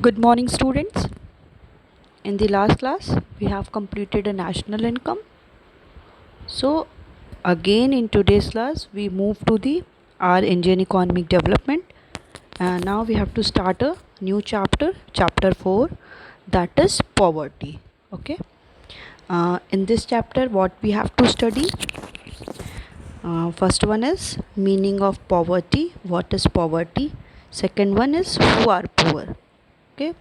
Good morning, students. In the last class, we have completed a national income. So, again in today's class, we move to the our Indian economic development, and now we have to start a new chapter, chapter 4, that is poverty. Okay. In this chapter, what we have to study? First one is meaning of poverty. What is poverty? Second one is who are poor. Okay,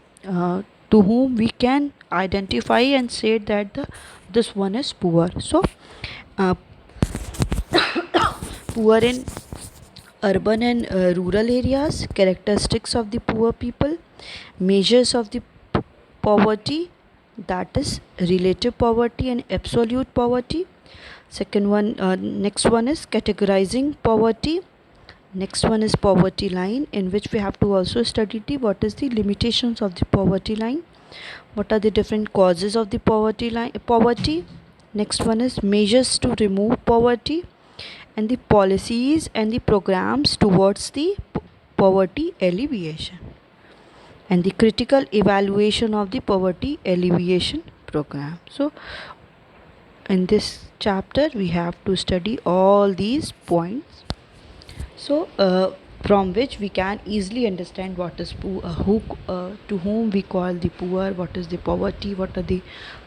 to whom we can identify and say that this one is poor. So uh, poor in urban and rural areas, characteristics of the poor people, measures of the poverty, that is relative poverty and absolute poverty. Second one, next one is categorizing poverty. Next one is poverty line, in which we have to also study what is the limitations of the poverty line, what are the different causes of the poverty. Next one is measures to remove poverty, and the policies and the programs towards the poverty alleviation, and the critical evaluation of the poverty alleviation program. So in this chapter we have to study all these points, so from which we can easily understand what is poor, to whom we call the poor, what is the poverty, what are the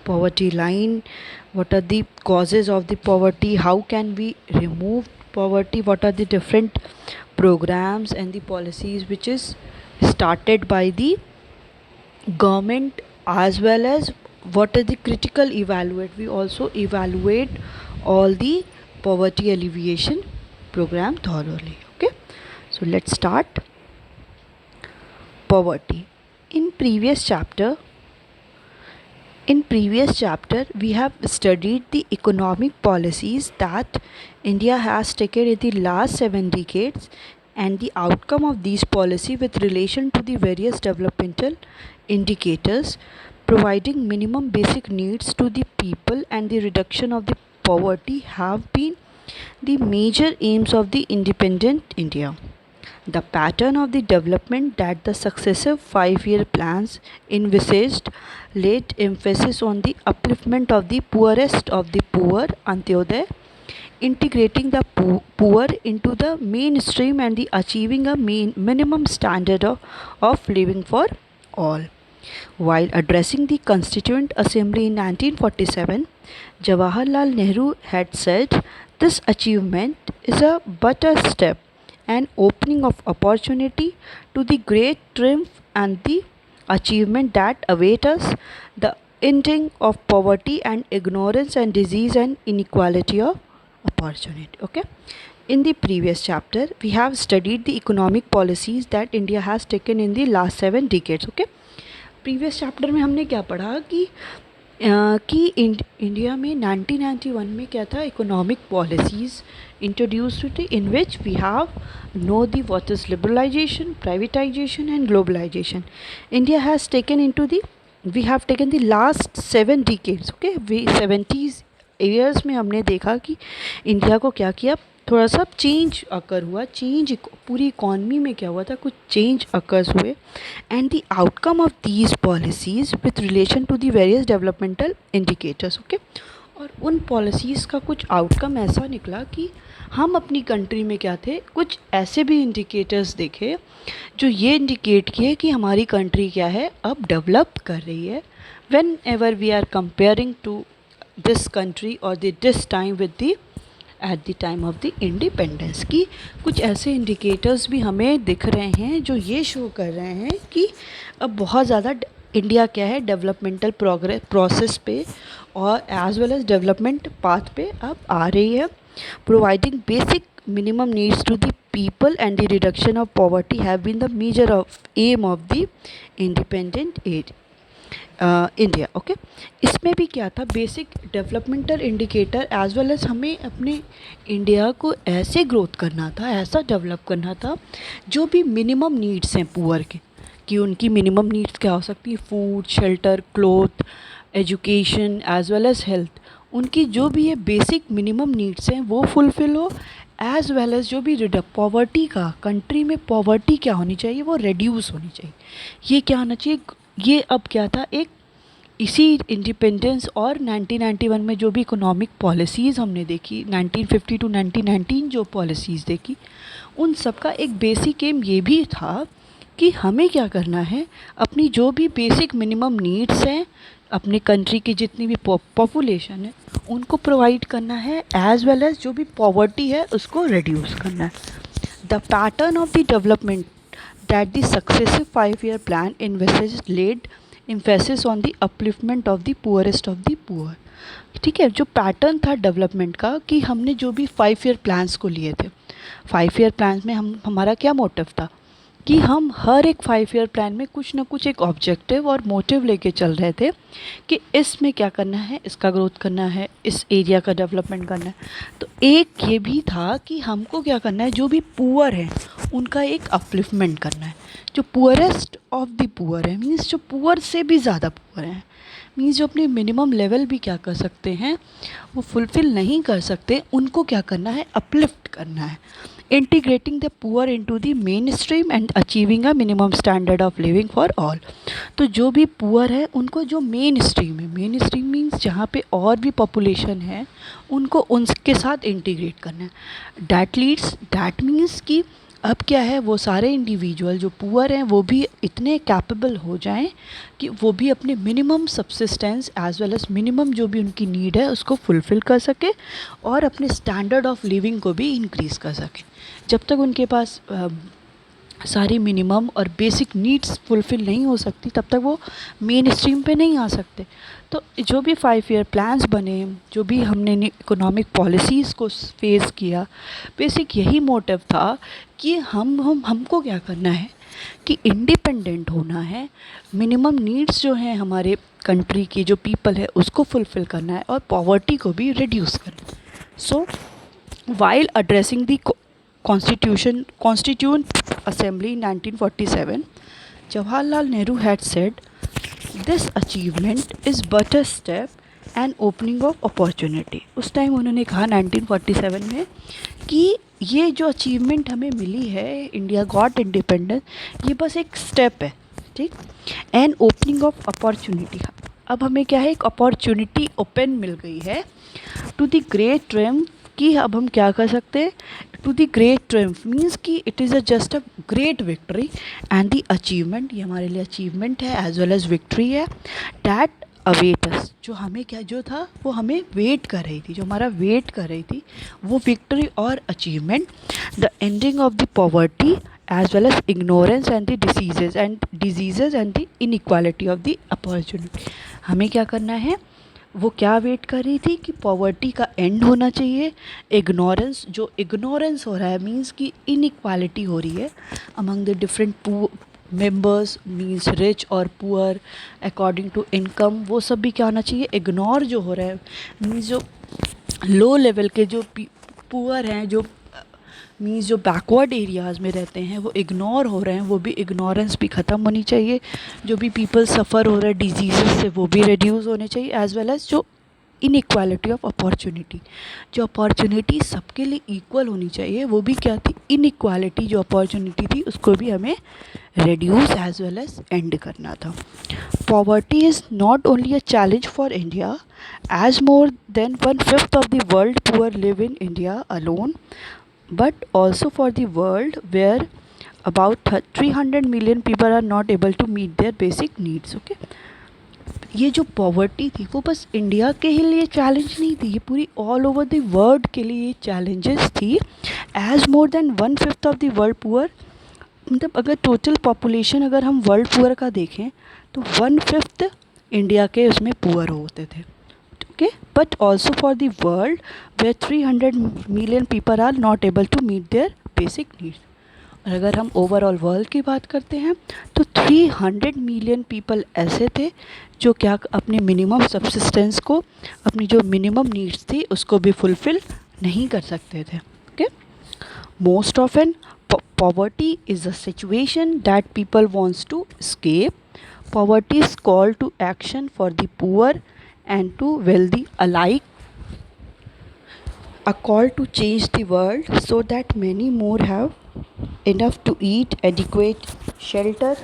poverty line, what are the causes of the poverty, how can we remove poverty, what are the different programs and the policies which is started by the government, as well as what are the critical evaluate. We also evaluate all the poverty alleviation program thoroughly. Okay, so let's start. Poverty. In previous chapter we have studied the economic policies that India has taken in the last 7 decades and the outcome of these policy with relation to the various developmental indicators, providing minimum basic needs to the people and the reduction of the poverty have been the major aims of the independent India. The pattern of the development that the successive 5-year plans envisaged laid emphasis on the upliftment of the poorest of the poor, Antyodaya, integrating the poor into the mainstream and the achieving a minimum standard of living for all. While addressing the Constituent Assembly in 1947, Jawaharlal Nehru had said, "This achievement is but a step, an opening of opportunity to the great triumph and the achievement that await us, the ending of poverty and ignorance and disease and inequality of opportunity." Okay. In the previous chapter, we have studied the economic policies that India has taken in the last 7 decades. Okay. Previous chapter में हमने क्या पढ़ा कि India में 1991 में क्या था, economic policies introduced थी, in which we have know the what is liberalisation, privatisation and globalisation. India has taken into the we have taken the last 7 decades. Okay, we 70 years में हमने देखा कि इंडिया को क्या किया, थोड़ा सा चेंज अकर हुआ, चेंज पूरी इकॉनमी में क्या हुआ था, कुछ चेंज अकर्स हुए. And the outcome of these policies with relation to the various developmental indicators. Okay, और उन पॉलिसीज़ का कुछ आउटकम ऐसा निकला कि हम अपनी कंट्री में क्या थे, कुछ ऐसे भी इंडिकेटर्स देखे जो ये इंडिकेट किए कि हमारी कंट्री क्या है, अब डेवलप कर रही है. Whenever we are comparing to this country और this time with the at the time of the independence, की कुछ ऐसे इंडिकेटर्स भी हमें दिख रहे हैं जो ये शो कर रहे हैं कि अब बहुत ज़्यादा इंडिया क्या है, डेवलपमेंटल प्रोसेस पे और as well as development path पे अब आ रही है. Providing basic minimum needs to the people and the reduction of poverty have been the major aim of the independent India. Okay, इसमें भी क्या था, basic developmental indicator as well as हमें अपने इंडिया को ऐसे ग्रोथ करना था, ऐसा डेवलप करना था जो भी मिनिमम नीड्स हैं पुअर के, कि उनकी मिनिमम नीड्स क्या हो सकती है, food, shelter, cloth, education as well as health, उनकी जो भी ये बेसिक मिनिमम नीड्स हैं वो फुलफ़िल हो. एज वेल एज जो भी पॉवर्टी का, कंट्री में पॉवर्टी क्या होनी चाहिए, वो रिड्यूस होनी चाहिए। ये क्या होना चाहिए, ये अब क्या था, एक इसी इंडिपेंडेंस और 1991 में जो भी इकोनॉमिक पॉलिसीज़ हमने देखी, 1950 टू 1919 जो पॉलिसीज़ देखी, उन सब का एक बेसिक एम ये भी था कि हमें क्या करना है, अपनी जो भी बेसिक मिनिमम नीड्स हैं अपने कंट्री की, जितनी भी पॉपुलेशन है उनको प्रोवाइड करना है, एज वेल एज जो भी पॉवर्टी है उसको रिड्यूस करना है। The pattern of the development that the successive 5 year plan invests led emphasis on the upliftment of the poorest of the poor. ठीक है, जो पैटर्न था डेवलपमेंट का, कि हमने जो भी 5 year प्लान्स को लिए थे, 5 year प्लान्स में हमारा क्या मोटिव था कि हम हर एक 5 year प्लान में कुछ ना कुछ एक ऑब्जेक्टिव और मोटिव लेके चल रहे थे कि इसमें क्या करना है, इसका ग्रोथ करना है, इस एरिया का डेवलपमेंट करना है। तो एक ये भी था कि हमको क्या करना है, जो भी पुअर हैं उनका एक अपलिफ्टमेंट करना है, जो पुअरेस्ट ऑफ द पुअर है, मीन्स जो पुअर से भी ज़्यादा पुअर हैं, मीन्स जो अपने मिनिमम लेवल भी क्या कर सकते हैं, वो फुलफ़िल नहीं कर सकते, उनको क्या करना है, अपलिफ्ट करना है। Integrating the poor into the main stream and achieving a minimum standard of living for all. तो जो भी पुअर है उनको जो मेन स्ट्रीम है, मेन स्ट्रीम मीन्स जहाँ पे और भी पॉपुलेशन है उनको उनके साथ इंटीग्रेट करना है। डैट मीन्स कि अब क्या है, वो सारे इंडिविजुअल जो पुअर हैं वो भी इतने कैपेबल हो जाएं कि वो भी अपने minimum subsistence as well as minimum जो भी उनकी नीड है उसको फुलफ़िल कर सके और अपने स्टैंडर्ड ऑफ लिविंग को भी इंक्रीज़ कर सके। जब तक उनके पास सारी मिनिमम और बेसिक नीड्स फुलफ़िल नहीं हो सकती तब तक वो मेन स्ट्रीम पे नहीं आ सकते। तो जो भी 5 year प्लान्स बने, जो भी हमने इकोनॉमिक पॉलिसीज़ को फेस किया, बेसिक यही मोटिव था कि हमको क्या करना है कि इंडिपेंडेंट होना है, मिनिमम नीड्स जो हैं हमारे कंट्री की जो पीपल है उसको फुलफ़िल करना है और पॉवर्टी को भी रिड्यूस करना है। सो while addressing the Constituent Assembly in 1947, Jawaharlal Nehru had said, "This achievement is but a step and opening of opportunity." उस टाइम उन्होंने कहा 1947 में कि ये जो अचीवमेंट हमें मिली है, इंडिया गॉट इंडिपेंडेंस, ये बस एक स्टेप है, ठीक, एंड ओपनिंग ऑफ अपॉर्चुनिटी। अब हमें क्या है, एक अपॉर्चुनिटी ओपन मिल गई है टू द ग्रेट ट्रिम्फ, कि अब हम क्या कर सकते हैं, to the great triumph means कि it is just a great victory and the achievement, ये हमारे लिए अचीवमेंट है एज वेल एज विक्ट्री है, डैट अवेट अस, जो हमें क्या, जो था वो हमें वेट कर रही थी, जो हमारा वेट कर रही थी वो विक्ट्री और achievement, the ending of the poverty as well as ignorance and the diseases and the inequality of the opportunity. हमें क्या करना है, वो क्या वेट कर रही थी कि पॉवर्टी का एंड होना चाहिए, इग्नोरेंस, जो इग्नोरेंस हो रहा है मींस कि इनइक्वालिटी हो रही है among the different members, means rich और पुअर अकॉर्डिंग टू इनकम, वो सब भी क्या होना चाहिए, इग्नोर जो हो रहा है, मींस जो लो लेवल के जो पुअर हैं, जो मीन्स जो बैकवर्ड एरियाज़ में रहते हैं वो इग्नोर हो रहे हैं, वो भी इग्नोरेंस भी ख़त्म होनी चाहिए, जो भी पीपल सफ़र हो रहे हैं डिजीज़ से वो भी रिड्यूस होने चाहिए, एज वेल एज जो इनइक्वालिटी ऑफ अपॉर्चुनिटी, जो अपॉर्चुनिटी सबके लिए इक्वल होनी चाहिए, वो भी क्या थी, इनइक्वालिटी जो अपॉर्चुनिटी थी उसको भी हमें reduce as well as end करना था। Poverty is not only a challenge for India, as more than 1/5 of the world poor live in India alone, but also for the world where about 300 million people are not able to meet their basic needs. Okay, ये जो poverty थी वो बस India के ही लिए challenge नहीं थी, ये पूरी ऑल ओवर द वर्ल्ड के लिए ये चैलेंजेस थी। As more than 1/5 of the world poor, मतलब अगर टोटल पॉपुलेशन अगर हम वर्ल्ड पुअर का देखें तो 1/5 इंडिया के उसमें पुअर होते थे। Okay, but also for the world where 300 million people are not able to meet their basic needs. और अगर हम ओवरऑल वर्ल्ड की बात करते हैं तो 300 मिलियन पीपल ऐसे थे जो क्या अपने मिनिमम सब्सिस्टेंस को, अपनी जो मिनिमम नीड्स थी उसको भी फुलफ़िल नहीं कर सकते थे। Okay, most often poverty is a situation that people wants to escape. Poverty is called to action for the poor and to wealthy alike. a call to change the world so that many more have enough to eat, adequate shelter,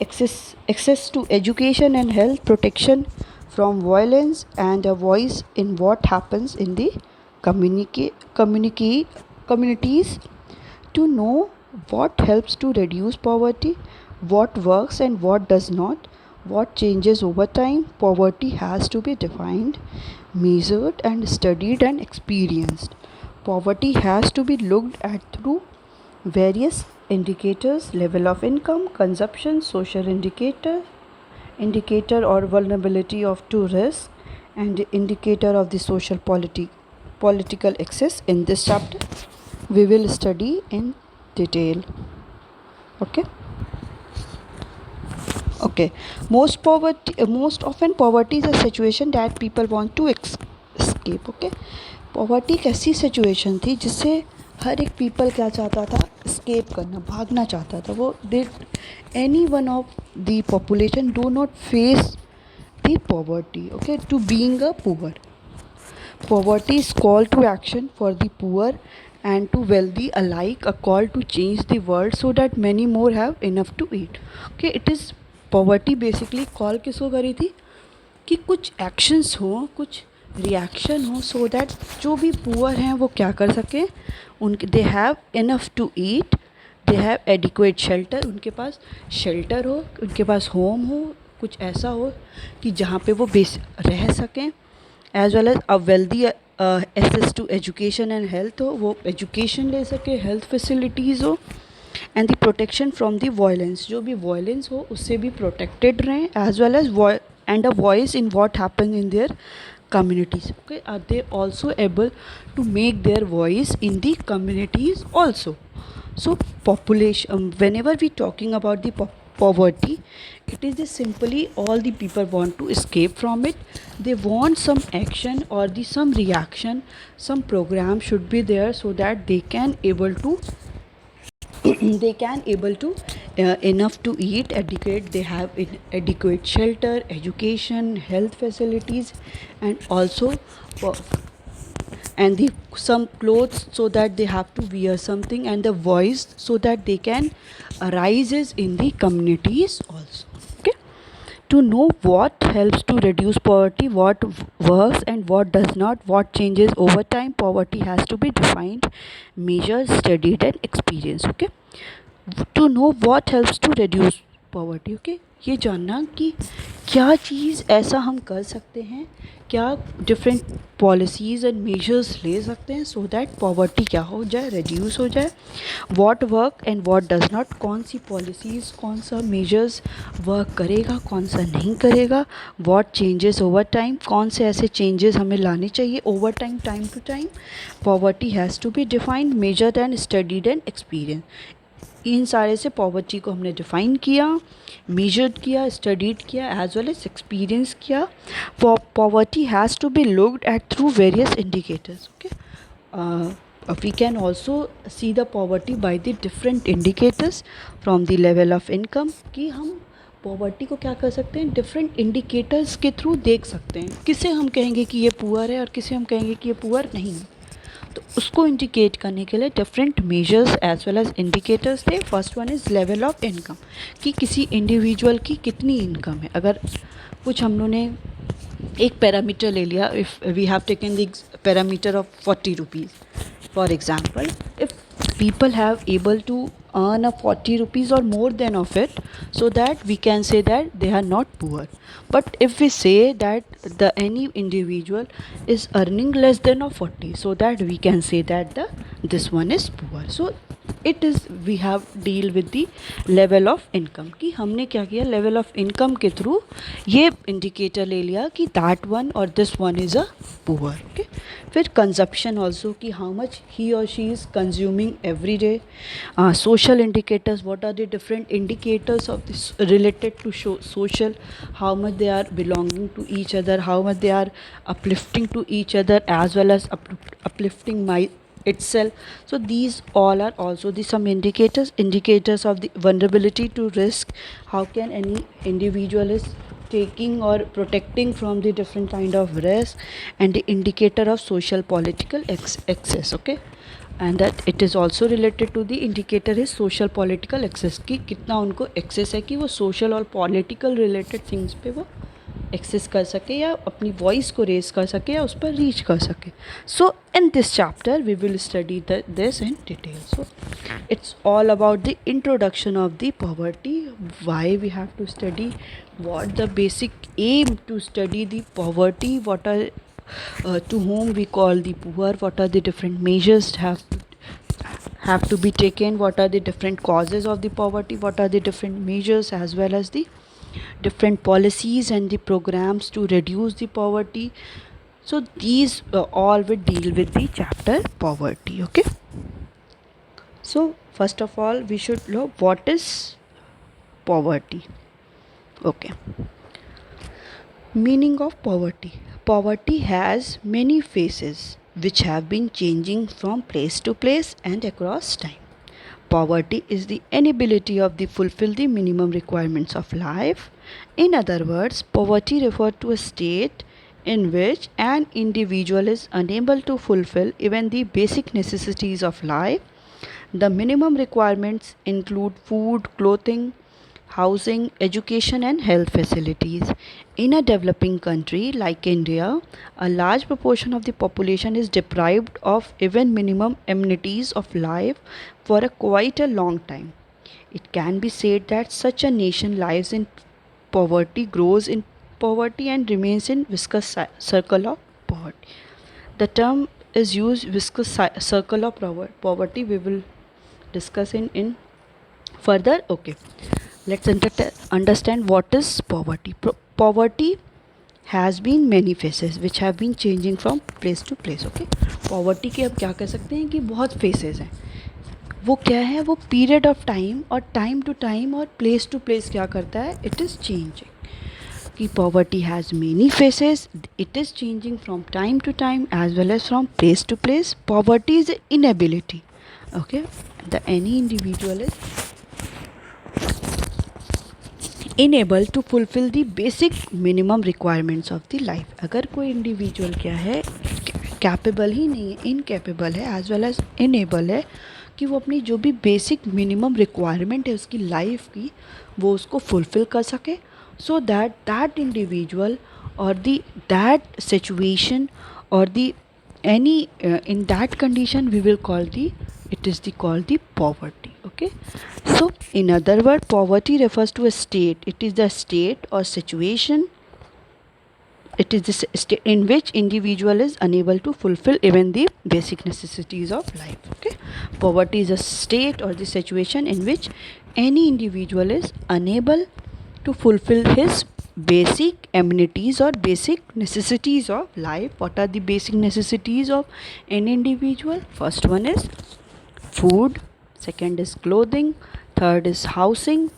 access to education and health, protection from violence, and a voice in what happens in the communities, to know what helps to reduce poverty, what works and what does not, what changes over time. Poverty has to be defined, measured, and studied and experienced. Poverty has to be looked at through various indicators: level of income, consumption, social indicator or vulnerability of to risk, and indicator of the social political access. In this chapter we will study in detail. Okay. Most often poverty is a situation that people want to escape. Okay. Poverty एक ऐसी situation थी जिससे हर एक people क्या चाहता था, escape करना, भागना चाहता था. वो any one of the population do not face the poverty. Okay, to being a poor. Poverty is call to action for the poor and to wealthy alike, a call to change the world so that many more have enough to eat. Okay, it is poverty basically call किसको करी थी कि कुछ actions हो, कुछ reaction हो, so that जो भी पुअर हैं वो क्या कर सकें, उनके they have enough to eat, they have adequate shelter, उनके पास शेल्टर हो, उनके पास होम हो, कुछ ऐसा हो कि जहाँ पे वो रह सकें, as well as a wealthy access to education and health हो, वो एजुकेशन ले सके, हेल्थ फैसिलिटीज़ हो, and the protection from the violence, जो भी वायलेंस हो उससे भी प्रोटेक्टेड रहें, as well as and a voice in what happens in their communities. Okay, are they also able to make their voice in the communities also? So population, whenever we talking about the poverty, it is just simply all the people want to escape from it. They want some action or the some reaction, some program should be there so that they can able to they can able to enough to eat, adequate, they have adequate shelter, education, health facilities, and also and the some clothes so that they have to wear something, and the voice so that they can arises in the communities also. Okay, to know what helps to reduce poverty, what works and what does not, what changes over time. Poverty has to be defined, measured, studied, and experienced. Okay, to know what helps to reduce poverty. Okay, ये जानना कि क्या चीज़ ऐसा हम कर सकते हैं, क्या डिफरेंट पॉलिसीज़ एंड मेजर्स ले सकते हैं सो दैट पॉवर्टी क्या हो जाए, रिड्यूस हो जाए. What work and what does not, कौन सी पॉलिसीज़, कौन सा मेजर्स वर्क करेगा, कौन सा नहीं करेगा. व्हाट चेंजेस ओवर टाइम, कौन से ऐसे चेंजेस हमें लाने चाहिए over time, time to time. Poverty has to be defined, measured and studied and experience. इन सारे से पॉवर्टी को हमने डिफ़ाइन किया, मेजर्ड किया, स्टडीड किया, एज वेल एज एक्सपीरियंस किया. Poverty has to be looked at through various indicators. Okay, we can also see the poverty by the different indicators from the level of income. कि हम poverty को क्या कर सकते हैं, different indicators के through देख सकते हैं. किसे हम कहेंगे कि ये पुअर है और किसे हम कहेंगे कि ये पुअर नहीं है. तो उसको इंडिकेट करने के लिए different measures as well as indicators थे. First one is level of income, कि किसी इंडिविजुअल की कितनी इनकम है. अगर कुछ हम लोगों ने एक पैरामीटर ले लिया, if we have taken the parameter of 40 rupees for example, if people have able to earn a 40 rupees or more than of it, so that we can say that they are not poor. But if we say that the any individual is earning less than of 40, so that we can say that this one is poor. So it is, we have deal with the level of income. कि हमने क्या किया, level of income के through ये indicator ले लिया कि that one or this one is a poor. Okay, फिर consumption also, कि how much he or she is consuming every day. Social indicators, what are the different indicators of this related to social, how much they are belonging to each other, how much they are uplifting to each other, as well as uplifting itself. So these all are also the some indicators of the vulnerability to risk. How can any individual is taking or protecting from the different kind of risk, and the indicator of social political excess. Okay, and that it is also related to the indicator is social political access कि कितना उनको access है कि वो social और political related things पे वो access कर सके या अपनी वॉइस को रेज कर सके या उस पर रीच कर सके. So in this chapter we will study this in detail. So it's all about the introduction of the poverty, why we have to study, what the basic aim to study the poverty, what are to whom we call the poor, what are the different measures have to be taken, what are the different causes of the poverty, what are the different measures as well as the different policies and the programs to reduce the poverty. So these all will deal with the chapter poverty. Okay, so first of all we should know what is poverty. Okay, meaning of poverty. Poverty has many faces which have been changing from place to place and across time. Poverty is the inability of the fulfill the minimum requirements of life. In other words, poverty refers to a state in which an individual is unable to fulfill even the basic necessities of life. The minimum requirements include food, clothing, housing, education and health facilities. In a developing country like India, a large proportion of the population is deprived of even minimum amenities of life for quite a long time. It can be said that such a nation lives in poverty, grows in poverty and remains in viscous circle of poverty. The term is used viscous circle of poverty. We will discuss in further. Okay, let's understand what is poverty. Poverty has been many faces which have been changing from place to place. Okay, poverty के अब क्या कह सकते हैं कि बहुत faces हैं. वो क्या है, वो पीरियड ऑफ टाइम और टाइम टू टाइम और प्लेस टू प्लेस क्या करता है, इट इज़ चेंजिंग. कि poverty has many faces, it is changing from time to time as well as from place to place. Poverty is inability. Okay, the any individual is unable to fulfil the basic minimum requirements of the life. अगर कोई individual क्या है, capable ही नहीं है, incapable है as well as enable है कि वो अपनी जो भी बेसिक मिनिमम रिक्वायरमेंट है उसकी लाइफ की वो उसको फुलफ़िल कर सके, सो दैट इंडिविजुअल और दैट सिचुएशन और any in that condition we will call called the poverty. Okay, so in other word, poverty refers to a state. It is the state or situation, it is the state in which individual is unable to fulfill even the basic necessities of life. Okay, poverty is a state or the situation in which any individual is unable to fulfill his basic amenities or basic necessities of life. What are the basic necessities of an individual? First one is food, second is clothing, third is housing,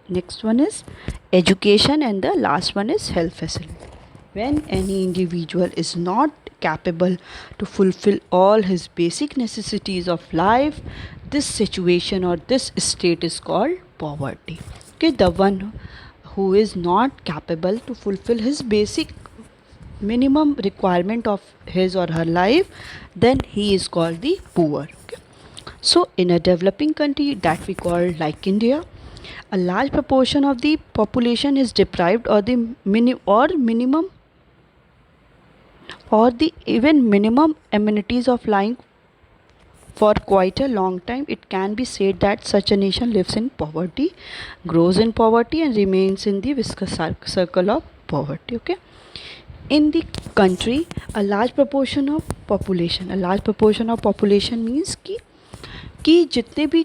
next one is education, and the last one is health facility. When any individual is not capable to fulfill all his basic necessities of life, this situation or this state is called poverty. Okay, the one who is not capable to fulfill his basic minimum requirement of his or her life, then he is called the poor. Okay. So in a developing country that we call like India, a large proportion of the population is deprived or the minimum or the even minimum amenities of life for quite a long time. It can be said that such a nation lives in poverty, grows in poverty and remains in the viscous circle of poverty. Okay, in the country, a large proportion of population means कि जितने भी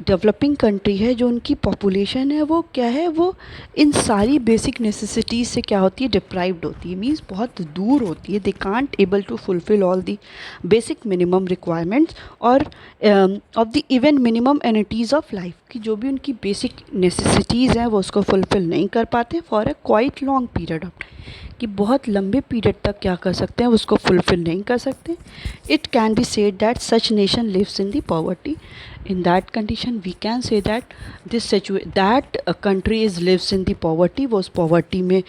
developing country है जो उनकी population है वो क्या है, वो इन सारी बेसिक नेसेसिटीज़ से क्या होती है, डिप्राइव्ड होती है. मीन्स बहुत दूर होती है. They can't able to fulfil all the basic minimum requirements और of the even minimum amenities of life, कि जो भी उनकी बेसिक नेसेसिटीज़ हैं वो उसको फुलफिल नहीं कर पाते for a quite long period of time, कि बहुत लंबे पीरियड तक क्या कर सकते हैं, उसको फुलफिल नहीं कर सकते. It can be said that such nation lives in the poverty. poverty. In that condition we can say that that country is lives in the poverty, वो उस poverty में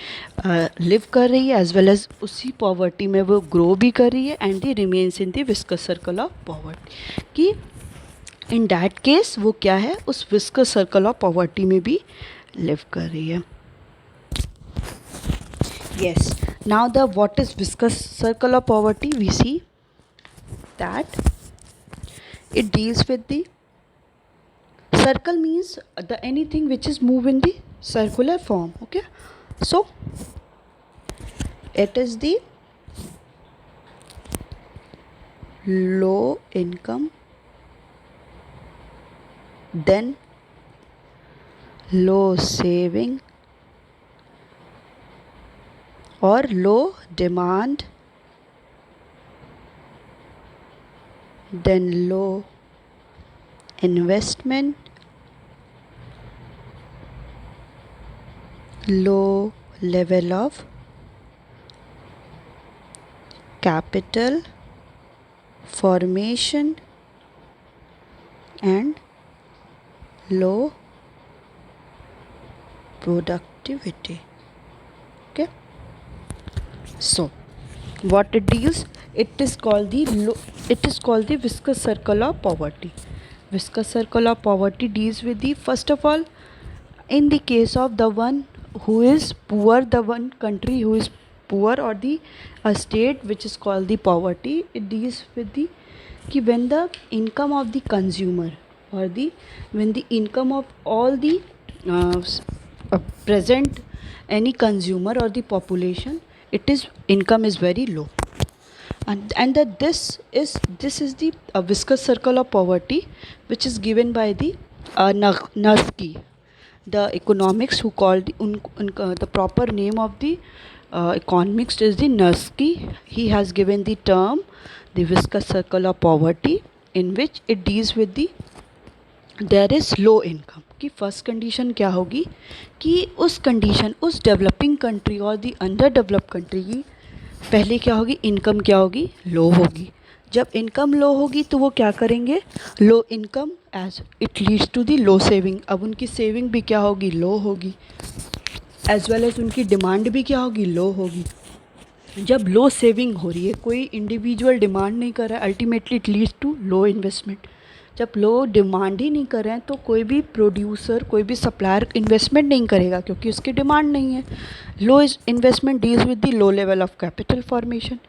live कर रही है, as well as उसी poverty में वो grow भी कर रही है, and the remains in the vicious circle of poverty. कि in that case वो क्या है, उस vicious circle of poverty में भी live कर रही है. Yes, now the what is viscous circle of poverty, we see that it deals with the circle, means the anything which is move in the circular form. Okay, so it is the low income, then low saving or low demand, then low investment, low level of capital formation, and low productivity. Okay, so what it deals, it is called the viscous circle of poverty. Viscous circle of poverty deals with the, first of all, in the case of the one who is poor, the one country who is poor, or the a state which is called the poverty, it deals with the कि when the income of the consumer, or the when the income of all the present any consumer or the population, it is income is very low, and that this is the viscous circle of poverty, which is given by the Nursky, the economics, who called the proper name of the economics is the Nursky. He has given the term the viscous circle of poverty, in which it deals with the there is low income की first condition क्या होगी कि उस condition, उस developing country और the under develop country की पहले क्या होगी, इनकम क्या होगी, लो होगी. जब इनकम लो होगी तो वो क्या करेंगे, low income as it leads to the low saving. अब उनकी सेविंग भी क्या होगी, लो होगी, एज वेल एज उनकी डिमांड भी क्या होगी, लो होगी. जब लो सेविंग हो रही है, कोई इंडिविजुअल डिमांड नहीं कर रहा है, ultimately it leads to low investment. जब लोग डिमांड ही नहीं कर रहे हैं तो कोई भी प्रोड्यूसर, कोई भी सप्लायर इन्वेस्टमेंट नहीं करेगा, क्योंकि उसकी डिमांड नहीं है. Low investment deals with the low level of capital formation.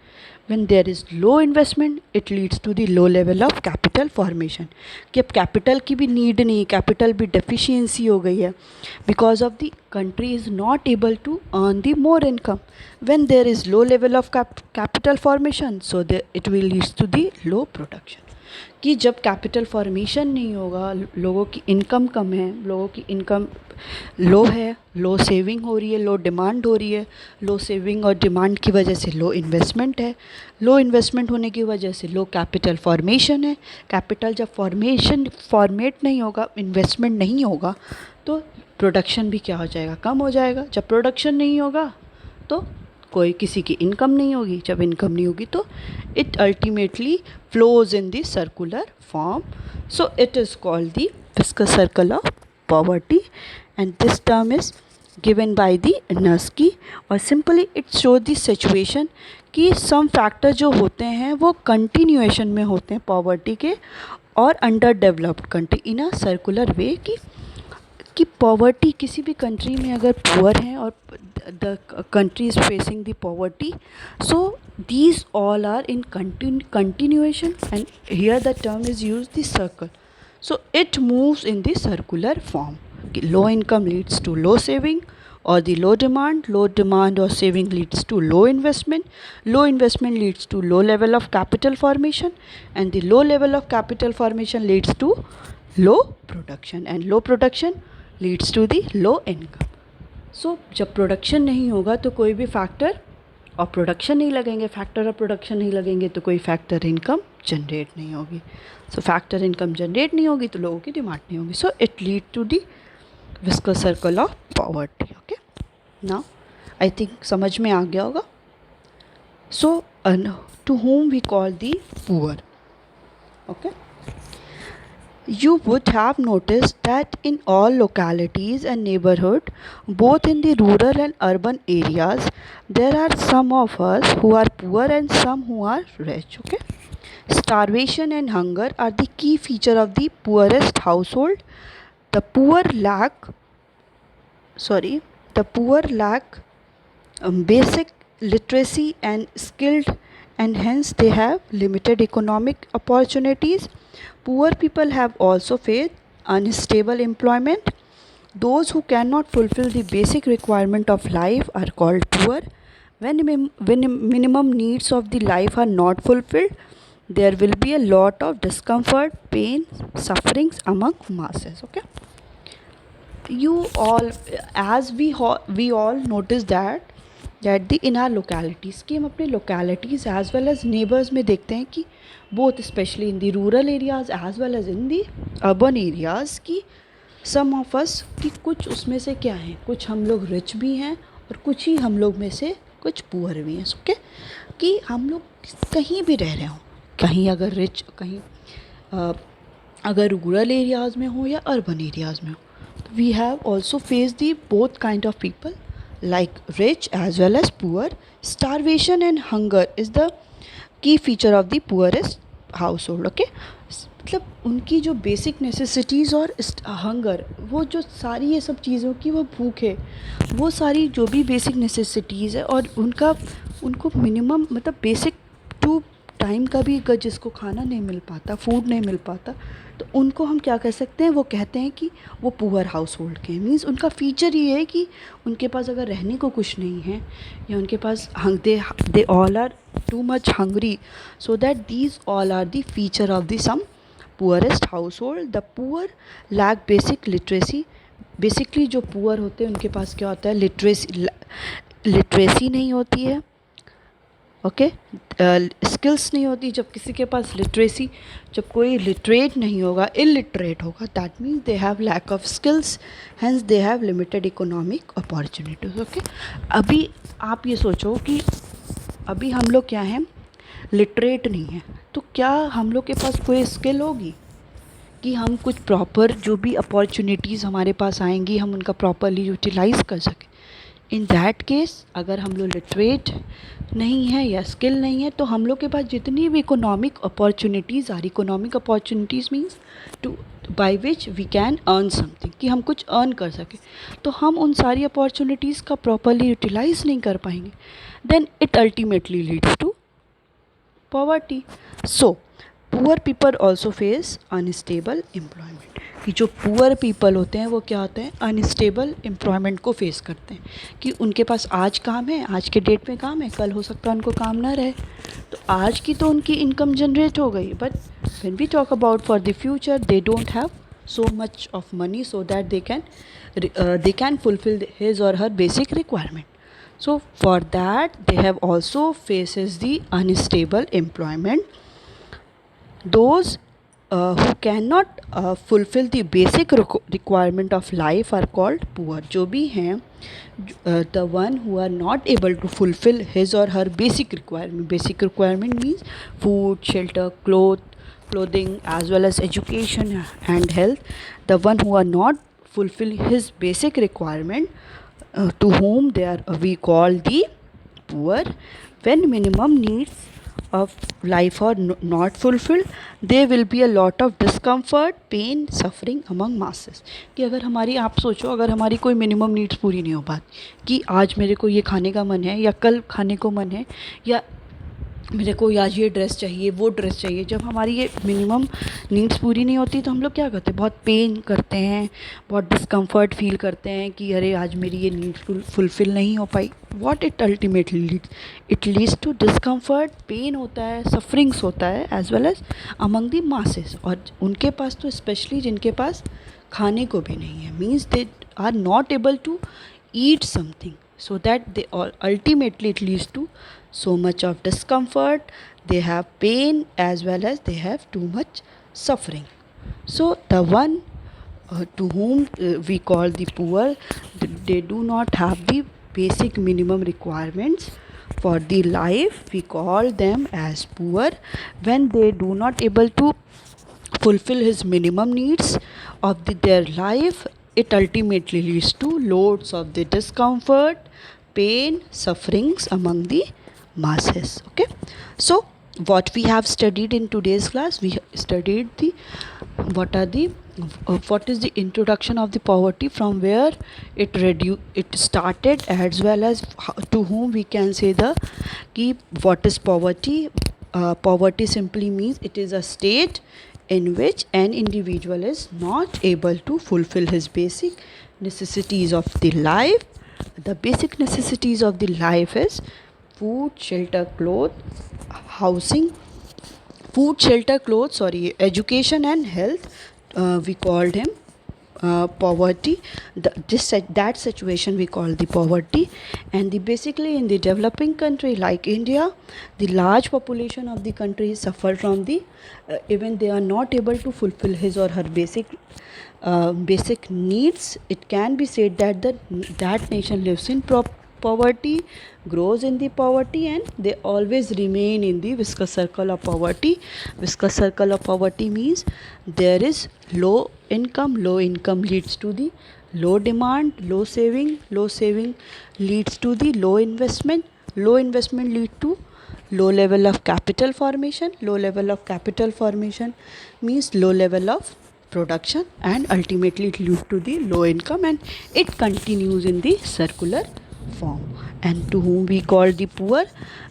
When there is low investment it leads to the low level of capital formation. कि अब कैपिटल की भी नीड नहीं, कैपिटल भी डेफिशिएंसी हो गई है, because of the country is not able to earn the more income. When there is low level of capital formation, so it will lead to the low production. कि जब capital formation नहीं होगा, लोगों की income कम है, लोगों की income लो है, लो सेविंग हो रही है, लो डिमांड हो रही है, लो सेविंग और डिमांड की वजह से लो इन्वेस्टमेंट है, लो इन्वेस्टमेंट होने की वजह से लो कैपिटल फॉर्मेशन है. कैपिटल जब फॉर्मेट नहीं होगा, इन्वेस्टमेंट नहीं होगा, तो प्रोडक्शन भी क्या हो जाएगा, कम हो जाएगा. जब प्रोडक्शन नहीं होगा तो कोई किसी की इनकम नहीं होगी. जब इनकम नहीं होगी तो it ultimately flows in the circular form. So it is called the विस्कस circle of poverty, and this term is given by the Nurkse. और simply it show the situation कि सम फैक्टर जो होते हैं वो कंटिन्यूएशन में होते हैं पॉवर्टी के और underdeveloped country in a circular way. कि पॉवर्टी किसी भी कंट्री में अगर पुअर हैं और the country is facing the poverty, so these all are in continuation, and here the term is use the circle. So it moves in the circular form. Low income leads to low saving or the low demand or saving leads to low investment leads to low level of capital formation, and the low level of capital formation leads to low production, and low production leads to the low income. So जब production नहीं होगा तो कोई भी factor और production नहीं लगेंगे, factor और प्रोडक्शन नहीं लगेंगे तो कोई फैक्टर इनकम जनरेट नहीं होगी. सो फैक्टर इनकम जनरेट नहीं होगी तो लोगों की डिमांड नहीं होगी. So it lead to the विस्कस circle of poverty. Okay, now I think समझ में आ गया होगा. So to whom we call the poor. Okay, You would have noticed that in all localities and neighborhood, both in the rural and urban areas, there are some of us who are poor and some who are rich. Okay, starvation and hunger are the key feature of the poorest household. The poor lack, sorry, the poor lack basic literacy and skilled, and hence they have limited economic opportunities. Poor people have also faced unstable employment. Those who cannot fulfill the basic requirement of life are called poor. When minimum needs of the life are not fulfilled, there will be a lot of discomfort, pain, sufferings among masses. Okay, you all, as we all notice that the in our localities कि हम अपने localities as well as neighbors में देखते हैं कि both especially in the rural areas as well as in the urban areas कि some of us कि कुछ उसमें से क्या हैं, कुछ हम लोग rich भी हैं और कुछ ही हम लोग में से कुछ poor भी हैं. ओके, कि हम लोग कहीं भी रह रहे हों, कहीं अगर rich, कहीं अगर रूरल एरियाज़ में हो या अर्बन एरियाज़ में हो, we have also faced the both kind of people like rich as well as poor. Starvation and hunger is the key feature of the poorest household. Okay, मतलब उनकी जो basic necessities और hunger, वो जो सारी ये सब चीज़ों की वो भूख है, वो सारी जो भी बेसिक नेसेसिटीज़ है और उनको मिनिमम मतलब बेसिक टू टाइम का भी अगर जिसको खाना नहीं मिल पाता, फूड नहीं मिल पाता, तो उनको हम क्या कह सकते हैं, वो कहते हैं कि वो पुअर हाउस होल्ड के हैं. मीन्स उनका फीचर ये है कि उनके पास अगर रहने को कुछ नहीं है या उनके पास they all are too much hungry, so that these all are the feature of the some poorest household. The poor lack basic literacy. Basically जो पुअर होते हैं उनके पास क्या होता है, लिटरेसी नहीं होती है. ओके, स्किल्स नहीं होती. जब किसी के पास लिटरेसी, जब कोई लिटरेट नहीं होगा, इलिटरेट होगा, that means they have lack of skills, hence they have limited economic opportunities. Okay, अभी आप ये सोचो कि अभी हम लोग क्या हैं, लिटरेट नहीं हैं, तो क्या हम लोग के पास कोई स्किल होगी कि हम कुछ प्रॉपर जो भी अपॉर्चुनिटीज़ हमारे पास आएंगी हम उनका प्रॉपरली यूटिलाइज़ कर सकें. इन दैट केस अगर हम लोग लिटरेट नहीं है या स्किल नहीं है, तो हम लोग के पास जितनी भी economic opportunities are, economic opportunities means to by which we can earn something, कि हम कुछ अर्न कर सकें, तो हम उन सारी अपॉर्चुनिटीज़ का प्रॉपरली यूटिलाइज़ नहीं कर पाएंगे. Then it ultimately leads to poverty. So poor people also face unstable employment. कि जो पुअर पीपल होते हैं वो क्या होते हैं, अनस्टेबल एम्प्लॉयमेंट को फेस करते हैं, कि उनके पास आज काम है, आज के डेट में काम है, कल हो सकता है उनको काम ना रहे, तो आज की तो उनकी इनकम जनरेट हो गई, but when we talk about for the future they don't have so much of money so that they can fulfill his or her basic requirement. So for that they have also faces the unstable employment. Those who cannot fulfill the basic requirement of life are called poor. जो भी हैं the one who are not able to fulfill his or her basic requirement. Basic requirement means food, shelter, clothing as well as education and health. The one who are not fulfill his basic requirement, to whom they are we call the poor. When minimum needs of life are not fulfilled, there will be a lot of discomfort, pain, suffering among masses. कि अगर हमारी, आप सोचो अगर हमारी कोई minimum needs पूरी नहीं हो पाती, कि आज मेरे को ये खाने का मन है या कल खाने को मन है, या मेरे को आज ये ड्रेस चाहिए, वो ड्रेस चाहिए, जब हमारी ये मिनिमम नीड्स पूरी नहीं होती तो हम लोग क्या करते हैं, बहुत पेन करते हैं, बहुत डिस्कम्फर्ट फील करते हैं कि अरे आज मेरी ये नीड्स फुलफ़िल नहीं हो पाई. What it ultimately leads, it leads to discomfort, pain होता है, सफरिंग्स होता है as well as among the masses. और उनके पास तो स्पेशली जिनके पास खाने को भी नहीं है, means they are not able to eat something, so that they all ultimately it leads to so much of discomfort, they have pain as well as they have too much suffering. So the one to whom we call the poor, they do not have the basic minimum requirements for the life, we call them as poor. When they do not able to fulfill his minimum needs of their life, it ultimately leads to loads of the discomfort, pain, sufferings among the masses. Okay, so what we have studied in today's class, we studied the what are the what is the introduction of the poverty, from where it started, as well as to whom we can say the key. What is poverty? Poverty simply means it is a state in which an individual is not able to fulfill his basic necessities of the life. The basic necessities of the life is food, shelter, clothes, housing, education and health. We called him poverty. That situation we call the poverty. And basically in the developing country like India, the large population of the country suffer from the even they are not able to fulfill his or her basic needs. It can be said that that nation lives in poverty, grows in the poverty, and they always remain in the viscous circle of poverty. Viscous circle of poverty means there is low income leads to the low demand, low saving leads to the low investment lead to low level of capital formation means low level of production, and ultimately it leads to the low income, and it continues in the circular form. And to whom we call the poor,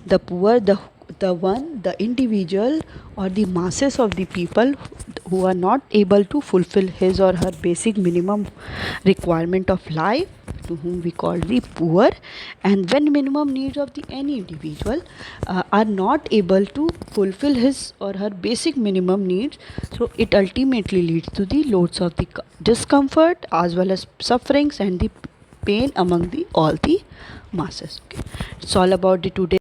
the individual or the masses of the people who are not able to fulfill his or her basic minimum requirement of life, to whom we call the poor. And when minimum needs of the any individual are not able to fulfill his or her basic minimum needs, so it ultimately leads to the loads of the discomfort as well as sufferings and the pain among the all the masses. Okay, it's all about the today